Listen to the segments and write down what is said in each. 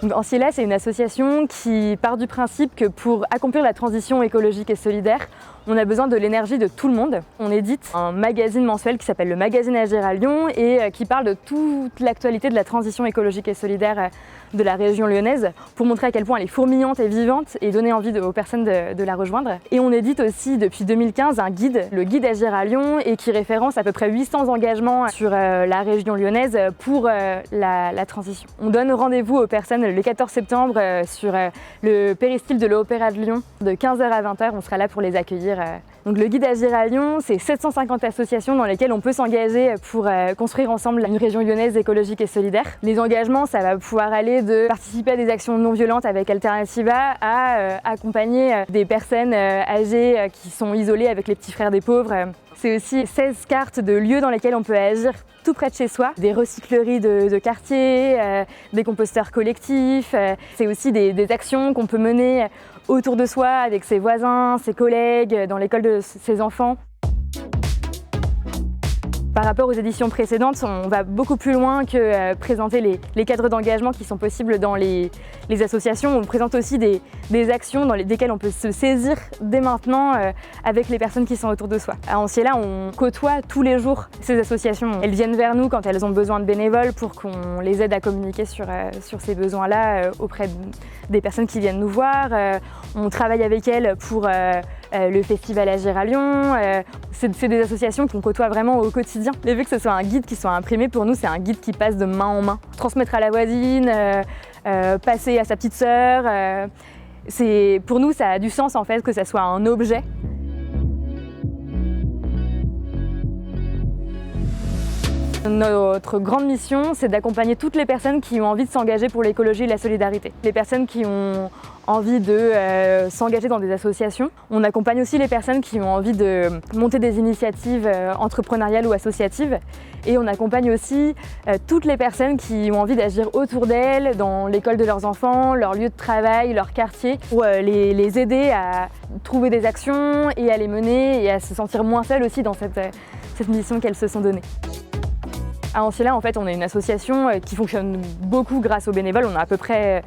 Donc, Anciella, c'est une association qui part du principe que pour accomplir la transition écologique et solidaire, on a besoin de l'énergie de tout le monde. On édite un magazine mensuel qui s'appelle le Magazine Agir à Lyon et qui parle de toute l'actualité de la transition écologique et solidaire de la région lyonnaise pour montrer à quel point elle est fourmillante et vivante et donner envie aux personnes de la rejoindre. Et on édite aussi depuis 2015 un guide, le guide Agir à Lyon, et qui référence à peu près 800 engagements sur la région lyonnaise pour la transition. On donne rendez-vous aux personnes le 14 septembre sur le péristyle de l'Opéra de Lyon de 15h à 20h. On sera là pour les accueillir. Donc le guide Agir à Lyon, c'est 750 associations dans lesquelles on peut s'engager pour construire ensemble une région lyonnaise écologique et solidaire. Les engagements, ça va pouvoir aller de participer à des actions non violentes avec Alternativa à accompagner des personnes âgées qui sont isolées avec les petits frères des pauvres. C'est aussi 16 cartes de lieux dans lesquels on peut agir tout près de chez soi, des recycleries de quartier, des composteurs collectifs. C'est aussi des actions qu'on peut mener autour de soi avec ses voisins, ses collègues, dans l'école de ses enfants. Par rapport aux éditions précédentes, on va beaucoup plus loin que présenter les cadres d'engagement qui sont possibles dans les associations. On présente aussi des actions desquelles on peut se saisir dès maintenant avec les personnes qui sont autour de soi. À Anciella, on côtoie tous les jours ces associations. Elles viennent vers nous quand elles ont besoin de bénévoles pour qu'on les aide à communiquer sur ces besoins-là auprès des personnes qui viennent nous voir. On travaille avec elles pour le festival Agir à Lyon. C'est des associations qu'on côtoie vraiment au quotidien. Le fait que ce soit un guide qui soit imprimé, pour nous, c'est un guide qui passe de main en main. Transmettre à la voisine, passer à sa petite sœur. Pour nous, ça a du sens en fait que ça soit un objet. Notre grande mission, c'est d'accompagner toutes les personnes qui ont envie de s'engager pour l'écologie et la solidarité. Les personnes qui ont envie de s'engager dans des associations. On accompagne aussi les personnes qui ont envie de monter des initiatives entrepreneuriales ou associatives. Et on accompagne aussi toutes les personnes qui ont envie d'agir autour d'elles, dans l'école de leurs enfants, leur lieu de travail, leur quartier, pour les aider à trouver des actions et à les mener et à se sentir moins seules aussi dans cette mission qu'elles se sont données. À Anciella, en fait, on est une association qui fonctionne beaucoup grâce aux bénévoles. On a à peu près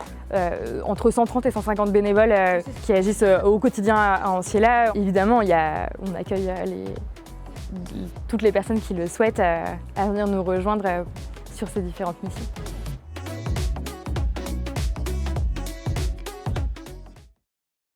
entre 130 et 150 bénévoles qui agissent au quotidien à Anciella. Évidemment, on accueille toutes les personnes qui le souhaitent à venir nous rejoindre sur ces différentes missions.